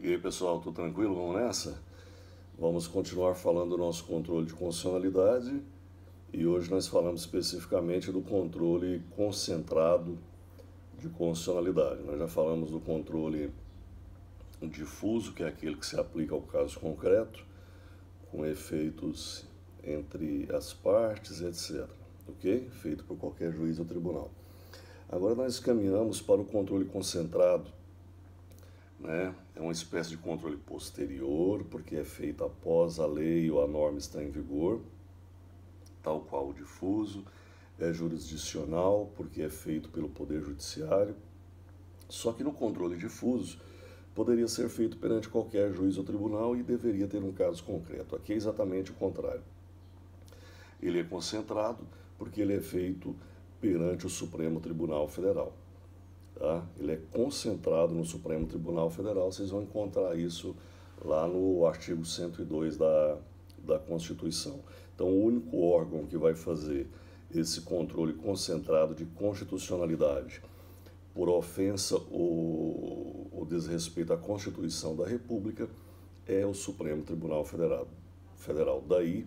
E aí, pessoal, tudo tranquilo? Vamos nessa? Vamos continuar falando do nosso controle de constitucionalidade e hoje nós falamos especificamente do controle concentrado de constitucionalidade. Nós já falamos do controle difuso, que é aquele que se aplica ao caso concreto, com efeitos entre as partes, etc. Ok? Feito por qualquer juiz ou tribunal. Agora nós caminhamos para o controle concentrado, né? É uma espécie de controle posterior, porque é feito após a lei ou a norma estar em vigor, tal qual o difuso. É jurisdicional, porque é feito pelo Poder Judiciário. Só que no controle difuso, poderia ser feito perante qualquer juiz ou tribunal e deveria ter um caso concreto. Aqui é exatamente o contrário. Ele é concentrado porque ele é feito perante o Supremo Tribunal Federal. Tá? Ele é concentrado no Supremo Tribunal Federal, vocês vão encontrar isso lá no artigo 102 da Constituição. Então, o único órgão que vai fazer esse controle concentrado de constitucionalidade por ofensa ou desrespeito à Constituição da República é o Supremo Tribunal Federal. Daí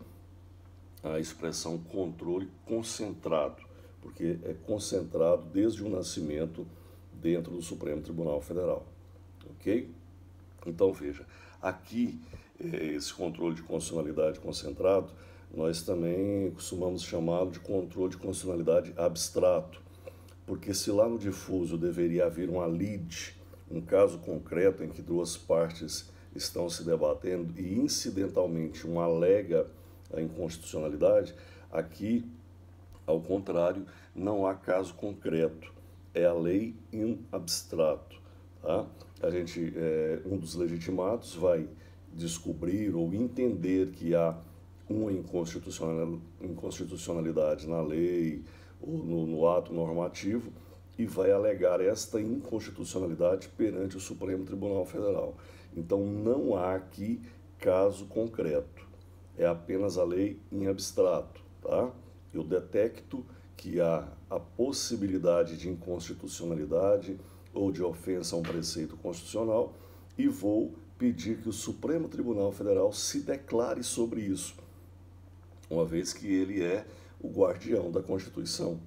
a expressão controle concentrado, porque é concentrado desde o nascimento dentro do Supremo Tribunal Federal, ok? Então veja, aqui esse controle de constitucionalidade concentrado, nós também costumamos chamá-lo de controle de constitucionalidade abstrato, porque se lá no difuso deveria haver uma lide, um caso concreto em que duas partes estão se debatendo e incidentalmente uma alega a inconstitucionalidade, aqui, ao contrário, não há caso concreto. É a lei em abstrato. Tá? Um dos legitimados vai descobrir ou entender que há uma inconstitucionalidade na lei ou no ato normativo e vai alegar esta inconstitucionalidade perante o Supremo Tribunal Federal. Então não há aqui caso concreto, é apenas a lei em abstrato. Tá? Eu detecto que há a possibilidade de inconstitucionalidade ou de ofensa a um preceito constitucional e vou pedir que o Supremo Tribunal Federal se declare sobre isso, uma vez que ele é o guardião da Constituição.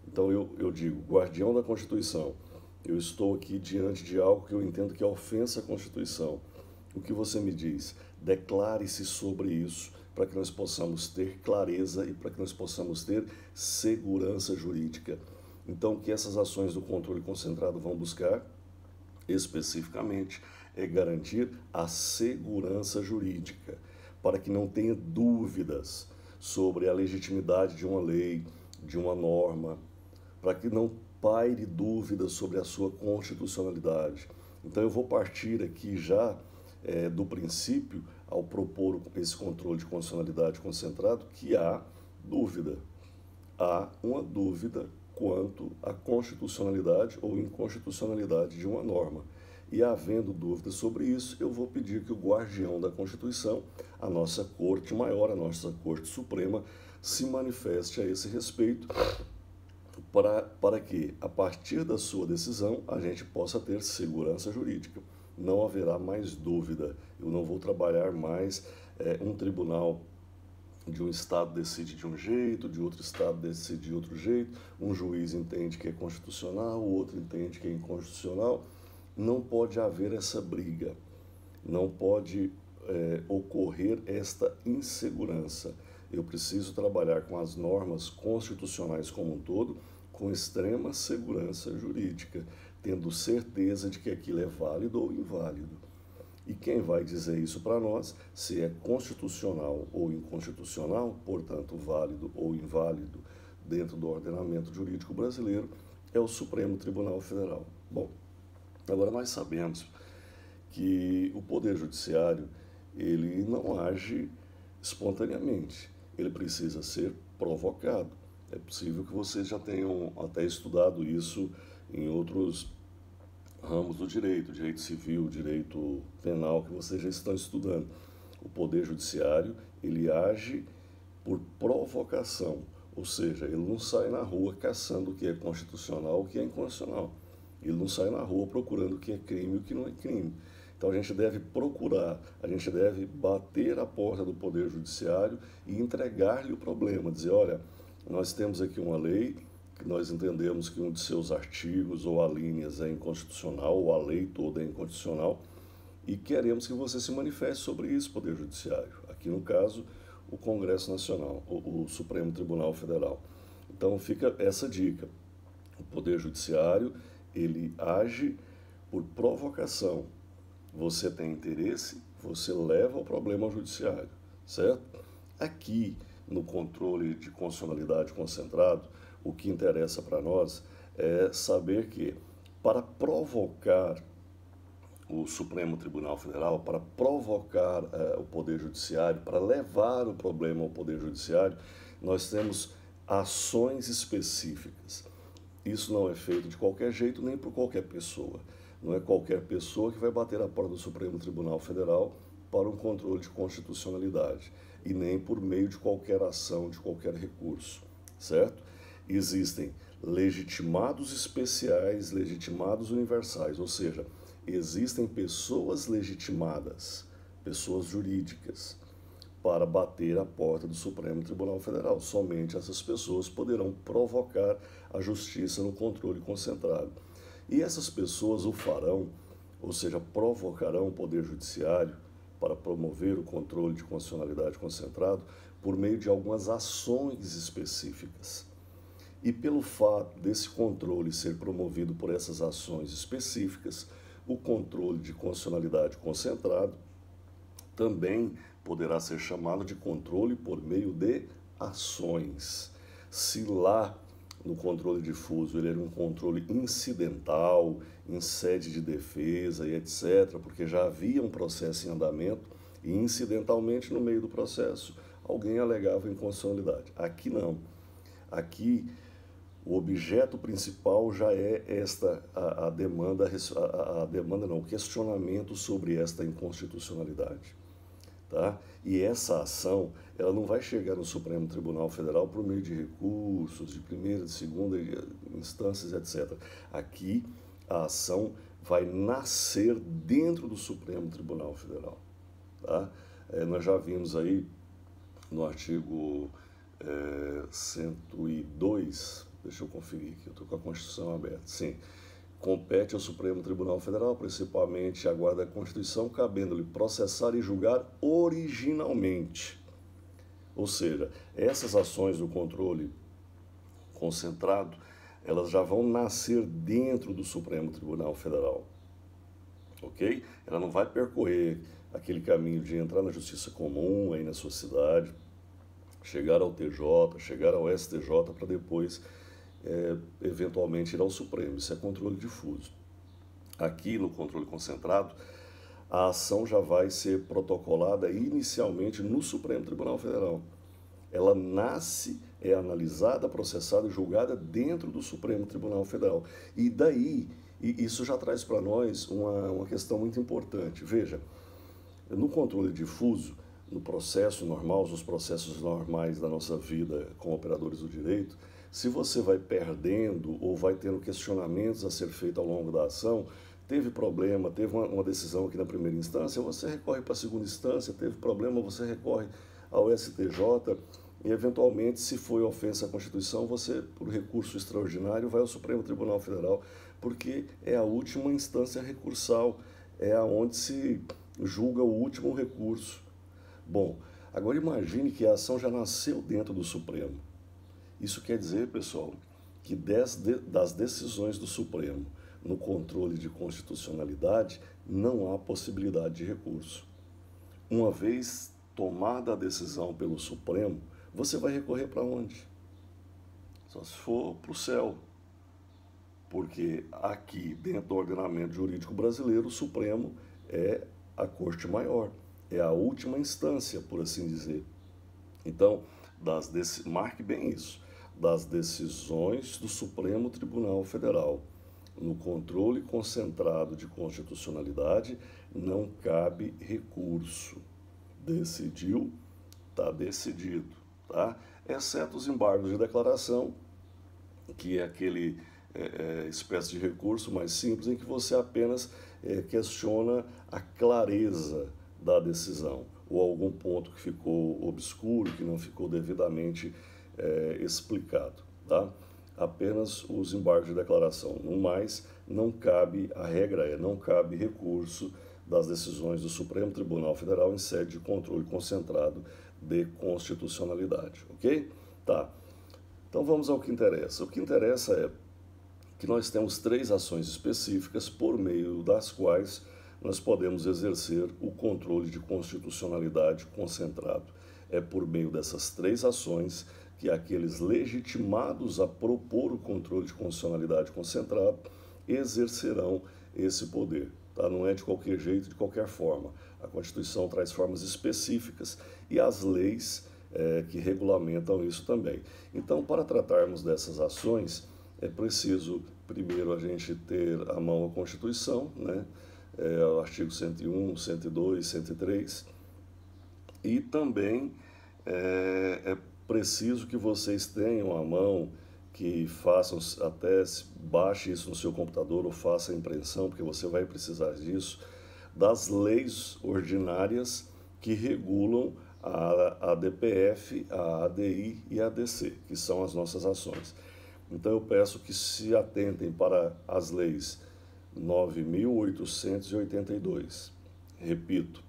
Então eu digo, guardião da Constituição, eu estou aqui diante de algo que eu entendo que é ofensa à Constituição. O que você me diz? Declare-se sobre isso, para que nós possamos ter clareza e para que nós possamos ter segurança jurídica. Então, o que essas ações do controle concentrado vão buscar, especificamente, é garantir a segurança jurídica, para que não tenha dúvidas sobre a legitimidade de uma lei, de uma norma, para que não paire dúvidas sobre a sua constitucionalidade. Então, eu vou partir aqui já do princípio, ao propor esse controle de constitucionalidade concentrado, que há dúvida. Há uma dúvida quanto à constitucionalidade ou inconstitucionalidade de uma norma. E havendo dúvida sobre isso, eu vou pedir que o guardião da Constituição, a nossa Corte Maior, a nossa Corte Suprema, se manifeste a esse respeito, para que, a partir da sua decisão, a gente possa ter segurança jurídica. Não haverá mais dúvida. Eu não vou trabalhar mais um tribunal de um estado decide de um jeito, de outro estado decide de outro jeito, um juiz entende que é constitucional, o outro entende que é inconstitucional. Não pode haver essa briga, não pode ocorrer esta insegurança. Eu preciso trabalhar com as normas constitucionais como um todo, com extrema segurança jurídica, tendo certeza de que aquilo é válido ou inválido. E quem vai dizer isso para nós, se é constitucional ou inconstitucional, portanto válido ou inválido dentro do ordenamento jurídico brasileiro, é o Supremo Tribunal Federal. Bom, agora nós sabemos que o Poder Judiciário, ele não age espontaneamente, ele precisa ser provocado. É possível que vocês já tenham até estudado isso em outros ramos do direito civil, direito penal, que vocês já estão estudando. O Poder Judiciário, ele age por provocação, ou seja, ele não sai na rua caçando o que é constitucional, o que é inconstitucional. Ele não sai na rua procurando o que é crime e o que não é crime. Então a gente deve procurar, a gente deve bater a porta do Poder Judiciário e entregar-lhe o problema, dizer, olha, nós temos aqui uma lei que nós entendemos que um de seus artigos ou alíneas é inconstitucional, ou a lei toda é inconstitucional, e queremos que você se manifeste sobre isso, Poder Judiciário. Aqui no caso, o Congresso Nacional, o Supremo Tribunal Federal. Então fica essa dica. O Poder Judiciário, ele age por provocação. Você tem interesse, você leva o problema ao Judiciário, certo? Aqui, no controle de constitucionalidade concentrado, o que interessa para nós é saber que, para provocar o Supremo Tribunal Federal, para provocar o Poder Judiciário, para levar o problema ao Poder Judiciário, nós temos ações específicas. Isso não é feito de qualquer jeito, nem por qualquer pessoa. Não é qualquer pessoa que vai bater a porta do Supremo Tribunal Federal para um controle de constitucionalidade, e nem por meio de qualquer ação, de qualquer recurso, certo? Existem legitimados especiais, legitimados universais, ou seja, existem pessoas legitimadas, pessoas jurídicas, para bater a porta do Supremo Tribunal Federal. Somente essas pessoas poderão provocar a justiça no controle concentrado. E essas pessoas o farão, ou seja, provocarão o Poder Judiciário para promover o controle de constitucionalidade concentrado por meio de algumas ações específicas. E pelo fato desse controle ser promovido por essas ações específicas, o controle de constitucionalidade concentrado também poderá ser chamado de controle por meio de ações. Se lá no controle difuso ele era um controle incidental, em sede de defesa e etc., porque já havia um processo em andamento e incidentalmente no meio do processo alguém alegava inconstitucionalidade. Aqui não. Aqui o objeto principal já é o questionamento sobre esta inconstitucionalidade. Tá? E essa ação, ela não vai chegar no Supremo Tribunal Federal por meio de recursos, de primeira, de segunda instâncias, etc. Aqui, a ação vai nascer dentro do Supremo Tribunal Federal. Tá? Nós já vimos aí no artigo 102, deixa eu conferir aqui, eu estou com a Constituição aberta, sim. Compete ao Supremo Tribunal Federal, principalmente a guarda da Constituição, cabendo-lhe processar e julgar originalmente. Ou seja, essas ações do controle concentrado, elas já vão nascer dentro do Supremo Tribunal Federal. Ok? Ela não vai percorrer aquele caminho de entrar na justiça comum aí na sua cidade, chegar ao TJ, chegar ao STJ para depois eventualmente ir ao Supremo. Isso é controle difuso. Aqui no controle concentrado, a ação já vai ser protocolada inicialmente no Supremo Tribunal Federal. Ela nasce, é analisada, processada e julgada dentro do Supremo Tribunal Federal. E daí, isso já traz para nós uma questão muito importante. Veja, no controle difuso, no processo normal, nos processos normais da nossa vida como operadores do direito, se você vai perdendo ou vai tendo questionamentos a ser feito ao longo da ação, teve problema, teve uma decisão aqui na primeira instância, você recorre para a segunda instância, teve problema, você recorre ao STJ e, eventualmente, se foi ofensa à Constituição, você, por recurso extraordinário, vai ao Supremo Tribunal Federal, porque é a última instância recursal, é aonde se julga o último recurso. Bom, agora imagine que a ação já nasceu dentro do Supremo. Isso quer dizer, pessoal, que das decisões do Supremo no controle de constitucionalidade não há possibilidade de recurso. Uma vez tomada a decisão pelo Supremo, você vai recorrer para onde? Só se for para o céu. Porque aqui, dentro do ordenamento jurídico brasileiro, o Supremo é a Corte Maior, é a última instância, por assim dizer. Então, marque bem isso, das decisões do Supremo Tribunal Federal no controle concentrado de constitucionalidade, não cabe recurso. Decidiu, está decidido, tá? Exceto os embargos de declaração, que é espécie de recurso mais simples, em que você apenas questiona a clareza da decisão, ou algum ponto que ficou obscuro, que não ficou devidamente explicado, tá? Apenas os embargos de declaração. No mais, não cabe, a regra não cabe recurso das decisões do Supremo Tribunal Federal em sede de controle concentrado de constitucionalidade, ok? Tá. Então vamos ao que interessa. O que interessa é que nós temos 3 ações específicas por meio das quais nós podemos exercer o controle de constitucionalidade concentrado. É por meio dessas 3 ações que aqueles legitimados a propor o controle de constitucionalidade concentrado exercerão esse poder. Tá? Não é de qualquer jeito, de qualquer forma. A Constituição traz formas específicas e as leis que regulamentam isso também. Então, para tratarmos dessas ações, é preciso, primeiro, a gente ter à mão a Constituição, né? O artigo 101, 102, 103, e também é preciso que vocês tenham à mão, que façam, até baixe isso no seu computador ou faça a impressão, porque você vai precisar disso, das leis ordinárias que regulam a ADPF, a ADI e a ADC, que são as nossas ações. Então eu peço que se atentem para as leis 9.882, repito,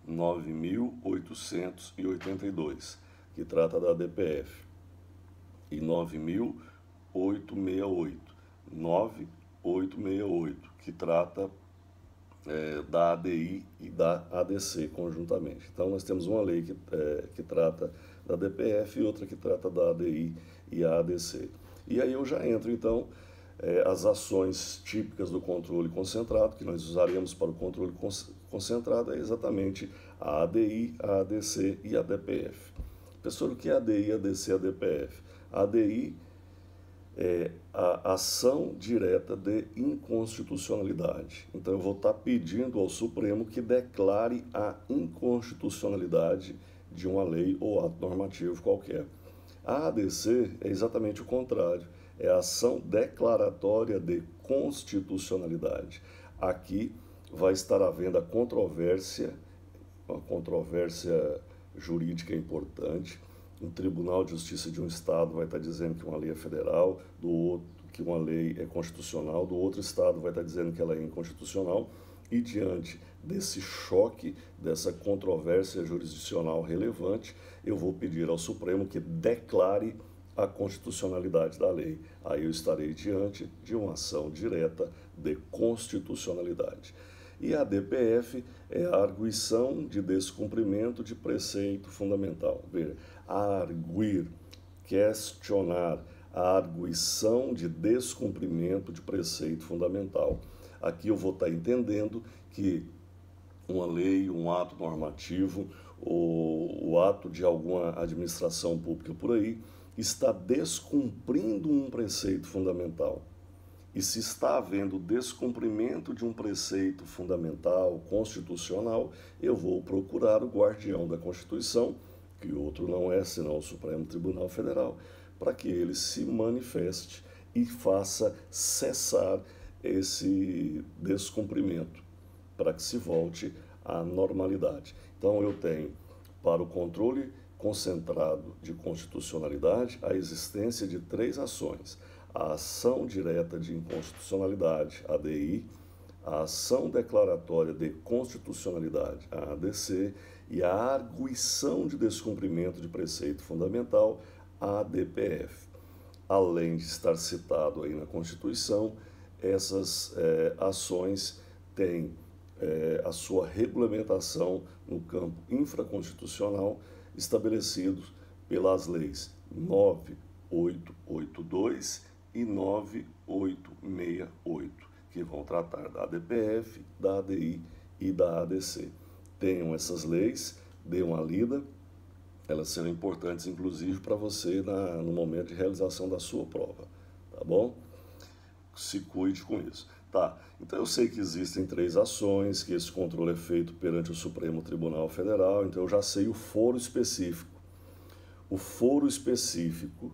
9.882, que trata da ADPF, e 9.868, que trata da ADI e da ADC conjuntamente. Então nós temos uma lei que trata da ADPF e outra que trata da ADI e a ADC. E aí eu já entro então as ações típicas do controle concentrado, que nós usaremos para o controle concentrado, é exatamente a ADI, a ADC e a ADPF. Professor, o que é ADI, ADC e ADPF? A ADI é a ação direta de inconstitucionalidade. Então eu vou estar pedindo ao Supremo que declare a inconstitucionalidade de uma lei ou ato normativo qualquer. A ADC é exatamente o contrário, é a ação declaratória de constitucionalidade. Aqui vai estar havendo a controvérsia, uma controvérsia jurídica importante. Um Tribunal de Justiça de um Estado vai estar dizendo que uma lei é federal, do outro que uma lei é constitucional, do outro Estado vai estar dizendo que ela é inconstitucional, e diante desse choque, dessa controvérsia jurisdicional relevante, eu vou pedir ao Supremo que declare a constitucionalidade da lei. Aí eu estarei diante de uma ação direta de constitucionalidade. E a DPF é a arguição de descumprimento de preceito fundamental. Veja, arguir, questionar, a arguição de descumprimento de preceito fundamental. Aqui eu vou estar entendendo que uma lei, um ato normativo, ou o ato de alguma administração pública por aí, está descumprindo um preceito fundamental. E se está havendo descumprimento de um preceito fundamental, constitucional, eu vou procurar o guardião da Constituição, que outro não é senão o Supremo Tribunal Federal, para que ele se manifeste e faça cessar esse descumprimento, para que se volte à normalidade. Então eu tenho, para o controle concentrado de constitucionalidade, a existência de 3 ações: a ação direta de inconstitucionalidade, ADI, a ação declaratória de constitucionalidade, a ADC, e a arguição de descumprimento de preceito fundamental, a ADPF. Além de estar citado aí na Constituição, essas ações têm a sua regulamentação no campo infraconstitucional, estabelecidos pelas leis 9.882 e 9.868, que vão tratar da ADPF, da ADI e da ADC. Tenham essas leis, dê uma lida, elas serão importantes inclusive para você no momento de realização da sua prova, tá bom? Se cuide com isso. Tá, então eu sei que existem 3 ações, que esse controle é feito perante o Supremo Tribunal Federal, então eu já sei o foro específico. O foro específico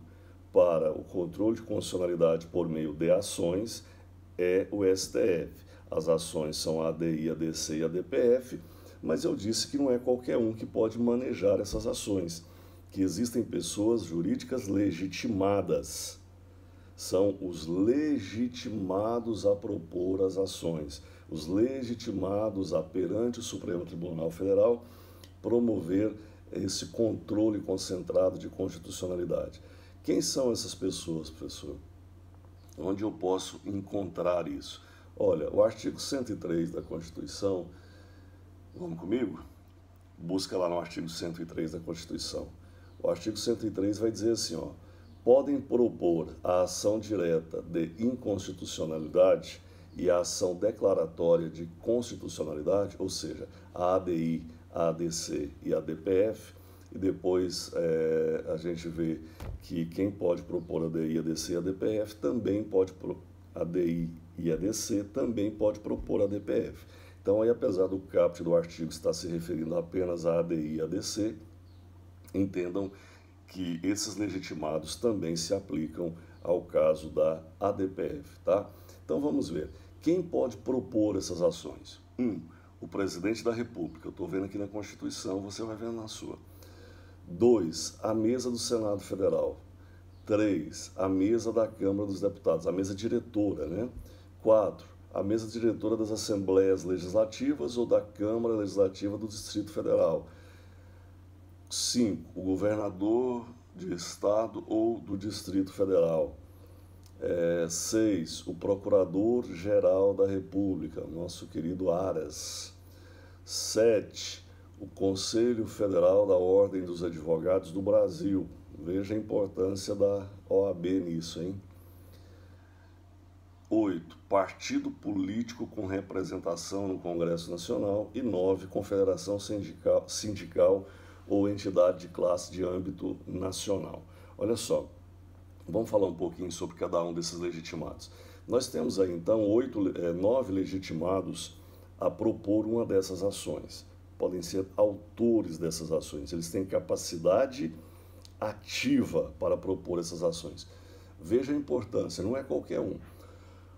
para o controle de constitucionalidade por meio de ações é o STF. As ações são a ADI, a ADC e a DPF, mas eu disse que não é qualquer um que pode manejar essas ações, que existem pessoas jurídicas legitimadas. São os legitimados a propor as ações, os legitimados a, perante o Supremo Tribunal Federal, promover esse controle concentrado de constitucionalidade. Quem são essas pessoas, professor? Onde eu posso encontrar isso? Olha, o artigo 103 da Constituição, vamos comigo? Busca lá no artigo 103 da Constituição. O artigo 103 vai dizer assim, ó, podem propor a ação direta de inconstitucionalidade e a ação declaratória de constitucionalidade, ou seja, a ADI, a ADC e a DPF, e depois a gente vê que quem pode propor a ADI, a ADC e a DPF também pode a ADI e a ADC também pode propor a DPF. Então, aí, apesar do caput do artigo estar se referindo apenas à ADI e à ADC, entendam que esses legitimados também se aplicam ao caso da ADPF, tá? Então, vamos ver. Quem pode propor essas ações? 1. O presidente da República. Eu estou vendo aqui na Constituição, você vai vendo na sua. 2. A mesa do Senado Federal. 3. A mesa da Câmara dos Deputados, a mesa diretora, né? 4. A mesa diretora das Assembleias Legislativas ou da Câmara Legislativa do Distrito Federal. 5. O governador de Estado ou do Distrito Federal. 6. O Procurador-Geral da República, nosso querido Aras. 7. O Conselho Federal da Ordem dos Advogados do Brasil. Veja a importância da OAB nisso, hein? 8. Partido político com representação no Congresso Nacional. E 9. Confederação sindical ou entidade de classe de âmbito nacional. Olha só, vamos falar um pouquinho sobre cada um desses legitimados. Nós temos aí, então, 9 legitimados a propor uma dessas ações. Podem ser autores dessas ações. Eles têm capacidade ativa para propor essas ações. Veja a importância, não é qualquer um.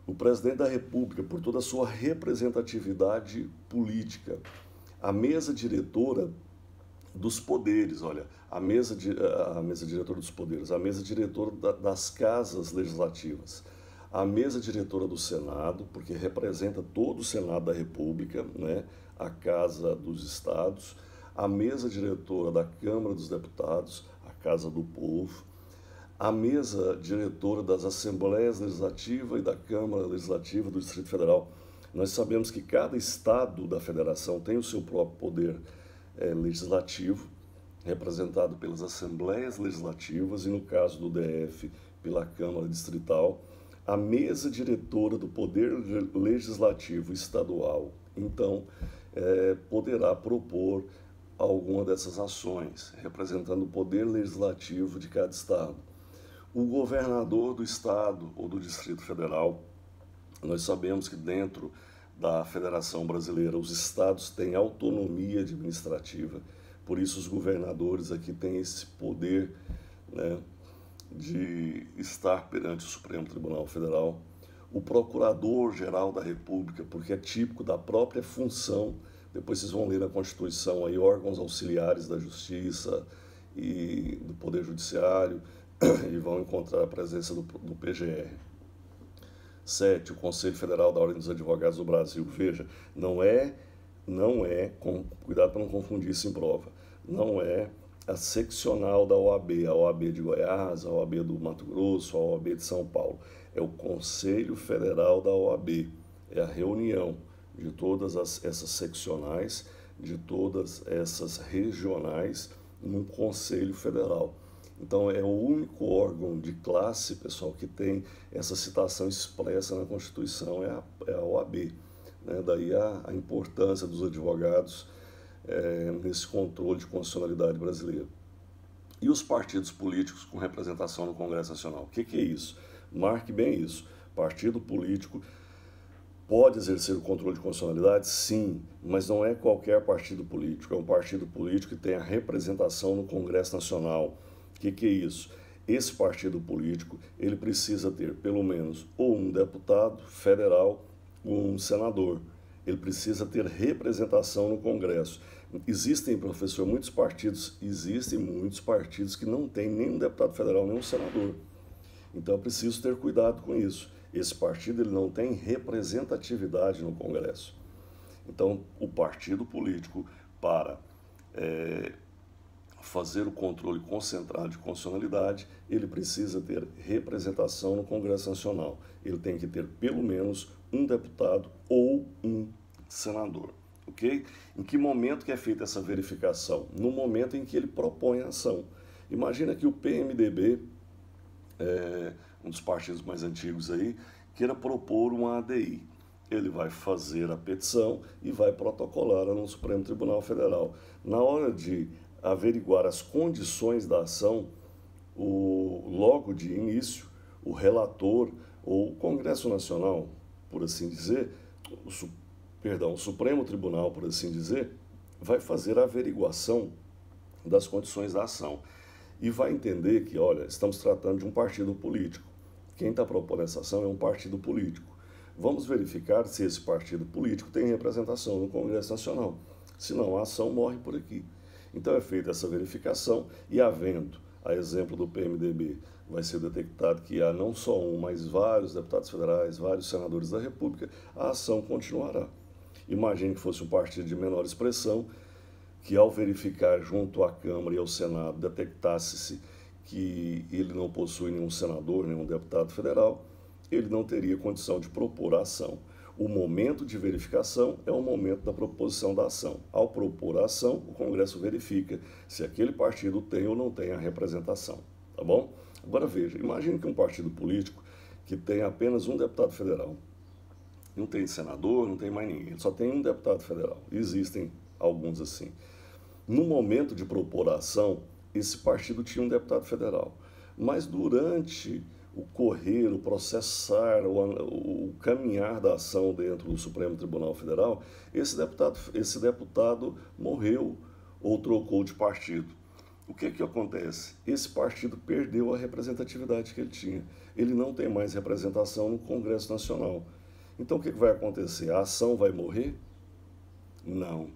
O presidente da República, por toda a sua representatividade política, a mesa diretora dos poderes, olha, a mesa diretora dos poderes, a mesa diretora das casas legislativas, a mesa diretora do Senado, porque representa todo o Senado da República, né, a Casa dos Estados, a mesa diretora da Câmara dos Deputados, a Casa do Povo, a mesa diretora das Assembleias Legislativas e da Câmara Legislativa do Distrito Federal. Nós sabemos que cada estado da federação tem o seu próprio poder legislativo, representado pelas Assembleias Legislativas e, no caso do DF, pela Câmara Distrital, a mesa diretora do Poder Legislativo Estadual, então, poderá propor alguma dessas ações, representando o Poder Legislativo de cada estado. O governador do estado ou do Distrito Federal, nós sabemos que dentro da Federação Brasileira os estados têm autonomia administrativa, por isso os governadores aqui têm esse poder, né, de estar perante o Supremo Tribunal Federal. O Procurador-Geral da República, porque é típico da própria função, depois vocês vão ler na Constituição aí, órgãos auxiliares da Justiça e do Poder Judiciário, e vão encontrar a presença do PGR. 7. O Conselho Federal da Ordem dos Advogados do Brasil. Veja, cuidado para não confundir isso em prova, não é a seccional da OAB, a OAB de Goiás, a OAB do Mato Grosso, a OAB de São Paulo. É o Conselho Federal da OAB, é a reunião de todas essas seccionais, de todas essas regionais, num Conselho Federal. Então, é o único órgão de classe, pessoal, que tem essa citação expressa na Constituição, é a OAB. Né? Daí a importância dos advogados nesse controle de constitucionalidade brasileira. E os partidos políticos com representação no Congresso Nacional? O que é isso? Marque bem isso. Partido político pode exercer o controle de constitucionalidade? Sim, mas não é qualquer partido político. É um partido político que tem a representação no Congresso Nacional. O que é isso? esse partido político, ele precisa ter pelo menos ou um deputado federal ou um senador. Ele precisa ter representação no Congresso. Existem, professor, muitos partidos que não têm nenhum deputado federal, nem um senador. Então é preciso ter cuidado com isso. Esse partido ele não tem representatividade no Congresso. Então, o partido político, para fazer o controle concentrado de constitucionalidade, ele precisa ter representação no Congresso Nacional. Ele tem que ter pelo menos um deputado ou um senador, ok? Em que momento que é feita essa verificação? No momento em que ele propõe a ação. Imagina que o PMDB, um dos partidos mais antigos aí, queira propor uma ADI. Ele vai fazer a petição e vai protocolar no Supremo Tribunal Federal. Na hora de averiguar as condições da ação, logo de início, o relator ou o Congresso Nacional, por assim dizer, o Supremo Tribunal, por assim dizer, vai fazer a averiguação das condições da ação e vai entender que, olha, estamos tratando de um partido político. Quem está propondo essa ação é um partido político. Vamos verificar se esse partido político tem representação no Congresso Nacional. Senão, a ação morre por aqui. Então, é feita essa verificação e, havendo, a exemplo do PMDB, vai ser detectado que há não só um, mas vários deputados federais, vários senadores da República, a ação continuará. Imagine que fosse um partido de menor expressão, que ao verificar junto à Câmara e ao Senado detectasse-se que ele não possui nenhum senador, nenhum deputado federal, ele não teria condição de propor a ação. O momento de verificação é o momento da proposição da ação. Ao propor a ação, o Congresso verifica se aquele partido tem ou não tem a representação, tá bom? Agora veja, imagine que um partido político que tem apenas um deputado federal, não tem senador, não tem mais ninguém, ele só tem um deputado federal. Existem alguns assim. No momento de propor a ação, esse partido tinha um deputado federal, mas durante o correr, o processar, o caminhar da ação dentro do Supremo Tribunal Federal, esse deputado morreu ou trocou de partido. O que acontece? Esse partido perdeu a representatividade que ele tinha. Ele não tem mais representação no Congresso Nacional. Então o que vai acontecer? A ação vai morrer? Não.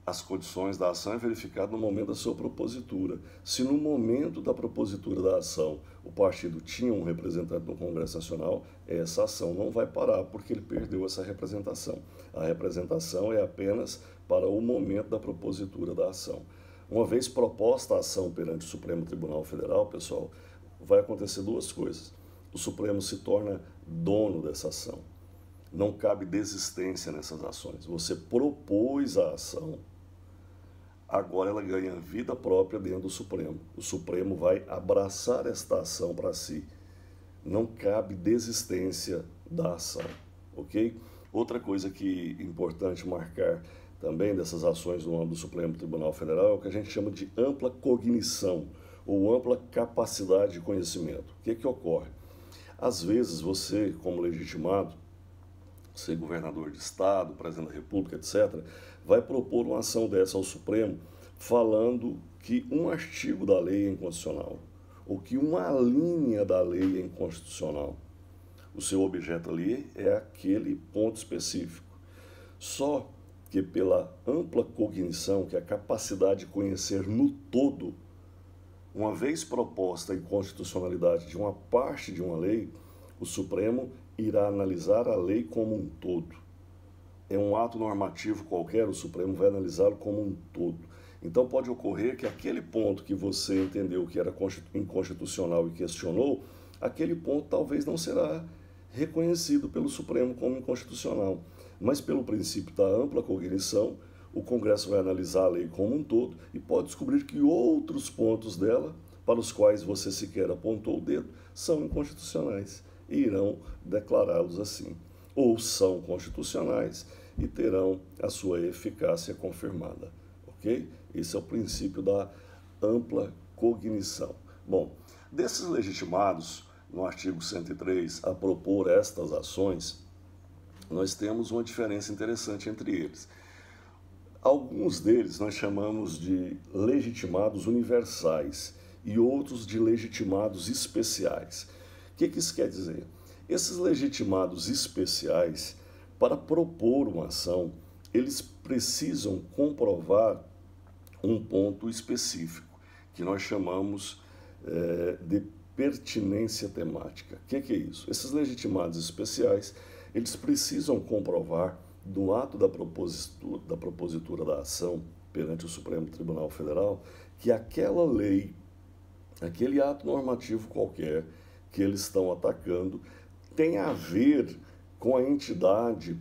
As condições da ação é verificada no momento da sua propositura. Se no momento da propositura da ação o partido tinha um representante no Congresso Nacional, essa ação não vai parar porque ele perdeu essa representação. A representação é apenas para o momento da propositura da ação. Uma vez proposta a ação perante o Supremo Tribunal Federal, pessoal, vai acontecer duas coisas. O Supremo se torna dono dessa ação. Não cabe desistência nessas ações. Você propôs a ação, agora ela ganha vida própria dentro do Supremo. O Supremo vai abraçar esta ação para si. Não cabe desistência da ação, ok? Outra coisa que é importante marcar também dessas ações no âmbito do Supremo Tribunal Federal é o que a gente chama de ampla cognição ou ampla capacidade de conhecimento. O que ocorre? Às vezes você, como legitimado, ser governador de estado, presidente da República, etc., vai propor uma ação dessa ao Supremo falando que um artigo da lei é inconstitucional ou que uma linha da lei é inconstitucional. O seu objeto ali é aquele ponto específico. Só que pela ampla cognição, que é a capacidade de conhecer no todo, uma vez proposta a inconstitucionalidade de uma parte de uma lei, o Supremo irá analisar a lei como um todo. É um ato normativo qualquer, o Supremo vai analisá-lo como um todo. Então pode ocorrer que aquele ponto que você entendeu que era inconstitucional e questionou, aquele ponto talvez não será reconhecido pelo Supremo como inconstitucional. Mas pelo princípio da ampla cognição, o Congresso vai analisar a lei como um todo e pode descobrir que outros pontos dela, para os quais você sequer apontou o dedo, são inconstitucionais e irão declará-los assim. Ou são constitucionais e terão a sua eficácia confirmada, ok? Esse é o princípio da ampla cognição. Bom, desses legitimados, no artigo 103, a propor estas ações, nós temos uma diferença interessante entre eles. Alguns deles nós chamamos de legitimados universais e outros de legitimados especiais. O que isso quer dizer? Esses legitimados especiais, para propor uma ação, eles precisam comprovar um ponto específico, que nós chamamos de pertinência temática. O que é isso? Esses legitimados especiais, eles precisam comprovar, no ato da propositura da ação perante o Supremo Tribunal Federal, que aquela lei, aquele ato normativo qualquer que eles estão atacando, tem a ver com a entidade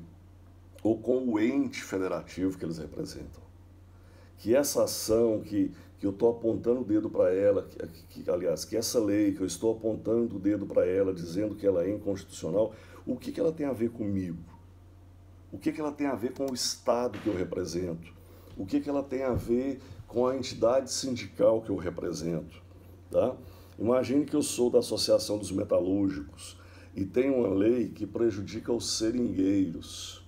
ou com o ente federativo que eles representam. Que essa ação, que eu estou apontando o dedo para ela, aliás, que essa lei que eu estou apontando o dedo para ela, dizendo que ela é inconstitucional, o que ela tem a ver comigo? O que ela tem a ver com o Estado que eu represento? O que ela tem a ver com a entidade sindical que eu represento? Tá? Imagine que eu sou da Associação dos Metalúrgicos e tem uma lei que prejudica os seringueiros,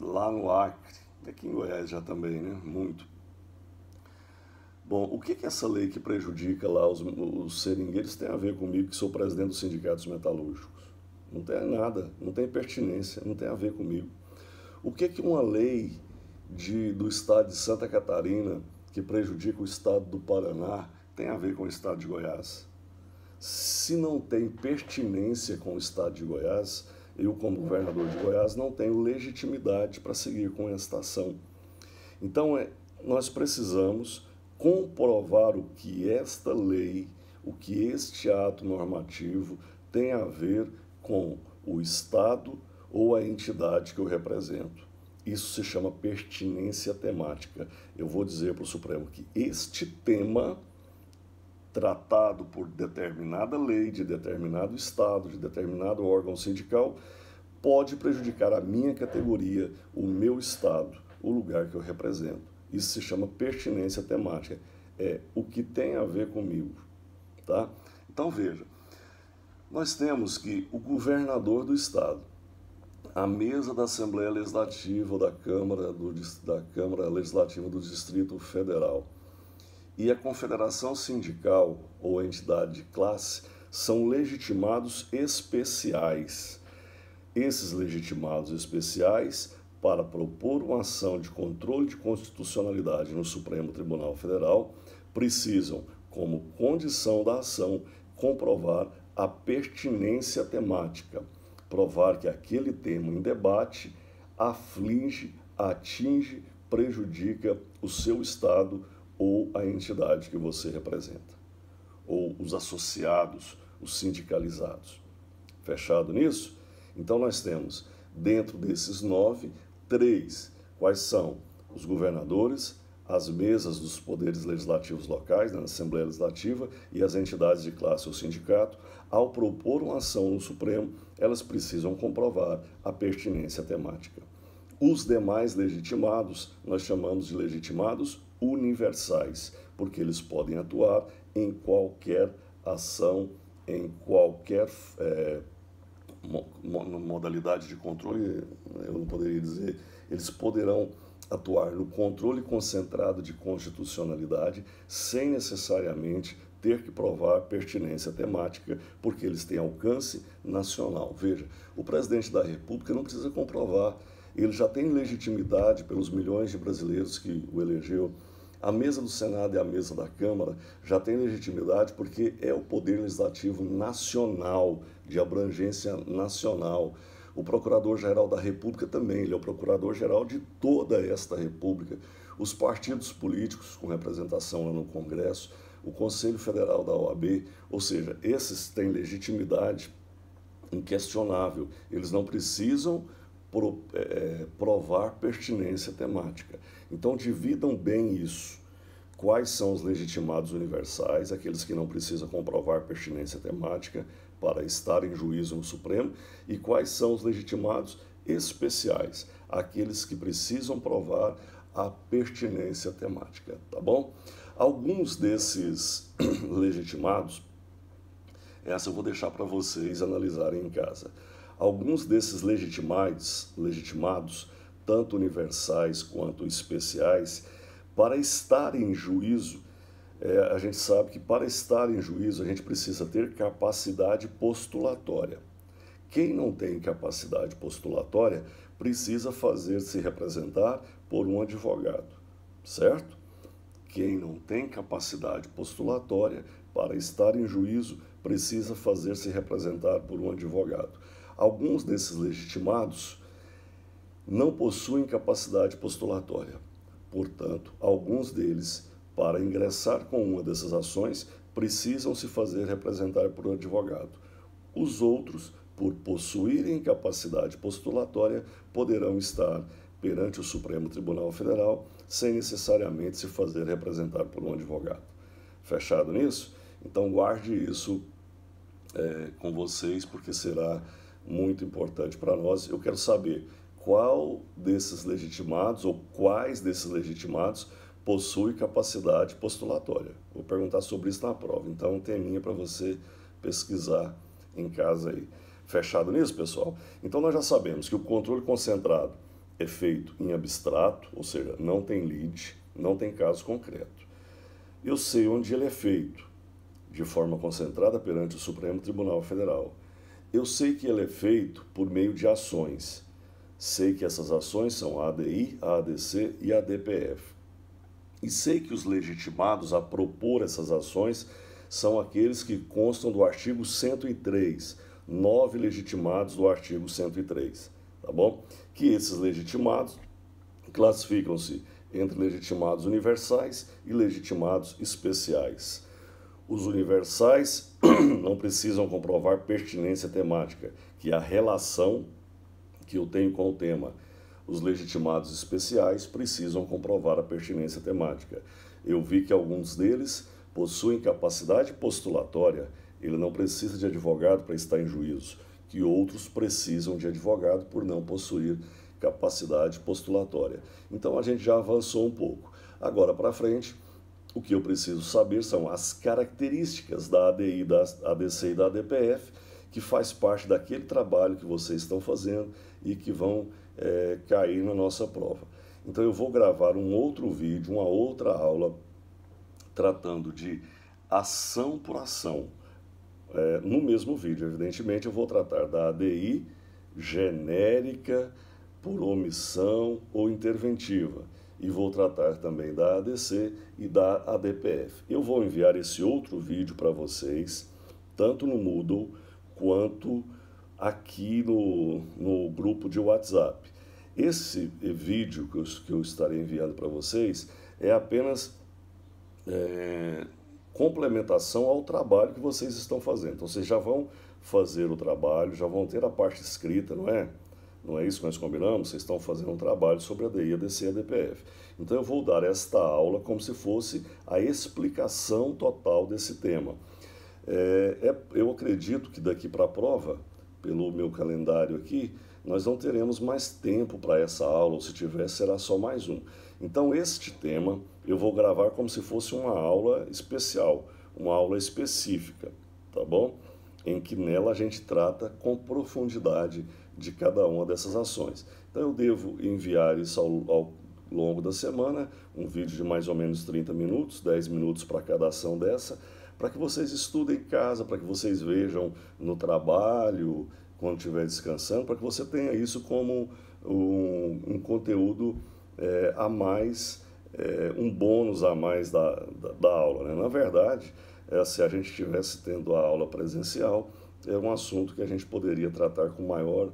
lá no Acre, aqui em Goiás já também, né? Muito. Bom, o que essa lei que prejudica lá os seringueiros tem a ver comigo, que sou presidente dos sindicatos metalúrgicos? Não tem nada, não tem pertinência, não tem a ver comigo. O que uma lei do estado de Santa Catarina, que prejudica o estado do Paraná, tem a ver com o estado de Goiás? Se não tem pertinência com o estado de Goiás, eu, como governador de Goiás, não tenho legitimidade para seguir com esta ação. Então, nós precisamos comprovar o que esta lei, o que este ato normativo tem a ver com o Estado ou a entidade que eu represento. Isso se chama pertinência temática. Eu vou dizer para o Supremo que este tema, tratado por determinada lei, de determinado Estado, de determinado órgão sindical, pode prejudicar a minha categoria, o meu Estado, o lugar que eu represento. Isso se chama pertinência temática. É o que tem a ver comigo. Tá? Então, veja, nós temos que o governador do Estado, a mesa da Assembleia Legislativa ou da Câmara Legislativa do Distrito Federal e a Confederação Sindical ou a entidade de classe são legitimados especiais. Esses legitimados especiais, para propor uma ação de controle de constitucionalidade no Supremo Tribunal Federal, precisam, como condição da ação, comprovar a pertinência temática, provar que aquele tema em debate aflige, atinge, prejudica o seu Estado ou a entidade que você representa, ou os associados, os sindicalizados. Fechado nisso? Então nós temos, dentro desses 9, 3. Quais são? Os governadores, as mesas dos poderes legislativos locais, na Assembleia Legislativa, e as entidades de classe ou sindicato, ao propor uma ação no Supremo, elas precisam comprovar a pertinência temática. Os demais legitimados, nós chamamos de legitimados universais, porque eles podem atuar em qualquer ação, em qualquer modalidade de controle, eu não poderia dizer, eles poderão atuar no controle concentrado de constitucionalidade sem necessariamente ter que provar pertinência temática, porque eles têm alcance nacional. Veja, o presidente da República não precisa comprovar, ele já tem legitimidade pelos milhões de brasileiros que o elegeu. A mesa do Senado e a mesa da Câmara já tem legitimidade porque é o poder legislativo nacional, de abrangência nacional. O Procurador-Geral da República também, ele é o Procurador-Geral de toda esta República. Os partidos políticos com representação lá no Congresso, o Conselho Federal da OAB, ou seja, esses têm legitimidade inquestionável. Eles não precisam provar pertinência temática. Então, dividam bem isso. Quais são os legitimados universais, aqueles que não precisam comprovar pertinência temática para estar em juízo no Supremo, e quais são os legitimados especiais, aqueles que precisam provar a pertinência temática, tá bom? Alguns desses legitimados, essa eu vou deixar para vocês analisarem em casa. Alguns desses legitimados, tanto universais quanto especiais, para estar em juízo, a gente sabe que para estar em juízo a gente precisa ter capacidade postulatória. Quem não tem capacidade postulatória precisa fazer-se representar por um advogado, certo? Quem não tem capacidade postulatória para estar em juízo precisa fazer-se representar por um advogado. Alguns desses legitimados não possuem capacidade postulatória. Portanto, alguns deles, para ingressar com uma dessas ações, precisam se fazer representar por um advogado. Os outros, por possuírem capacidade postulatória, poderão estar perante o Supremo Tribunal Federal sem necessariamente se fazer representar por um advogado. Fechado nisso? Então guarde isso com vocês, porque será muito importante para nós. Eu quero saber qual desses legitimados ou quais desses legitimados possui capacidade postulatória. Vou perguntar sobre isso na prova, então teminha para você pesquisar em casa aí. Fechado nisso, pessoal? Então nós já sabemos que o controle concentrado é feito em abstrato, ou seja, não tem lide, não tem caso concreto. Eu sei onde ele é feito, de forma concentrada perante o Supremo Tribunal Federal. Eu sei que ele é feito por meio de ações. Sei que essas ações são a ADI, a ADC e a ADPF. E sei que os legitimados a propor essas ações são aqueles que constam do artigo 103, 9 legitimados do artigo 103, tá bom? Que esses legitimados classificam-se entre legitimados universais e legitimados especiais. Os universais não precisam comprovar pertinência temática, que é a relação que eu tenho com o tema. Os legitimados especiais precisam comprovar a pertinência temática. Eu vi que alguns deles possuem capacidade postulatória, ele não precisa de advogado para estar em juízo, que outros precisam de advogado por não possuir capacidade postulatória. Então a gente já avançou um pouco. Agora para frente, o que eu preciso saber são as características da ADI, da ADC e da ADPF, que faz parte daquele trabalho que vocês estão fazendo e que vão cair na nossa prova. Então eu vou gravar um outro vídeo, uma outra aula, tratando de ação por ação. No mesmo vídeo, evidentemente, eu vou tratar da ADI genérica, por omissão ou interventiva. E vou tratar também da ADC e da ADPF. Eu vou enviar esse outro vídeo para vocês, tanto no Moodle quanto aqui no grupo de WhatsApp. Esse vídeo que eu estarei enviando para vocês é apenas complementação ao trabalho que vocês estão fazendo. Então vocês já vão fazer o trabalho, já vão ter a parte escrita, não é? Não é isso que nós combinamos? Vocês estão fazendo um trabalho sobre a ADI, ADC e ADPF. Então eu vou dar esta aula como se fosse a explicação total desse tema. Eu acredito que daqui para a prova, pelo meu calendário aqui, nós não teremos mais tempo para essa aula, ou se tiver, será só mais um. Então este tema eu vou gravar como se fosse uma aula especial, uma aula específica, tá bom? Em que nela a gente trata com profundidade de cada uma dessas ações. Então eu devo enviar isso ao longo da semana, um vídeo de mais ou menos 30 minutos, 10 minutos para cada ação dessa, para que vocês estudem em casa, para que vocês vejam no trabalho, quando estiver descansando, para que você tenha isso como um conteúdo a mais, um bônus a mais da aula, né? Na verdade, se a gente estivesse tendo a aula presencial, é um assunto que a gente poderia tratar com maior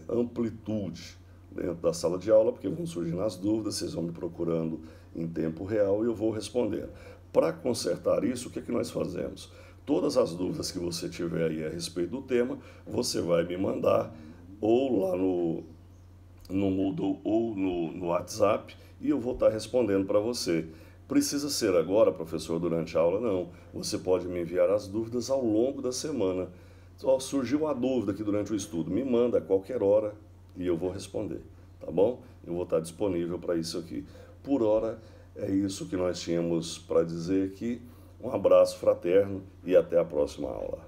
amplitude dentro da sala de aula, porque vão surgindo as dúvidas, vocês vão me procurando em tempo real e eu vou respondendo. Para consertar isso, o que nós fazemos? Todas as dúvidas que você tiver aí a respeito do tema, você vai me mandar ou lá no Moodle ou no WhatsApp e eu vou estar respondendo para você. Precisa ser agora, professor, durante a aula? Não. Você pode me enviar as dúvidas ao longo da semana. Só surgiu uma dúvida aqui durante o estudo, me manda a qualquer hora e eu vou responder, tá bom? Eu vou estar disponível para isso aqui. Por hora, é isso que nós tínhamos para dizer aqui. Um abraço fraterno e até a próxima aula.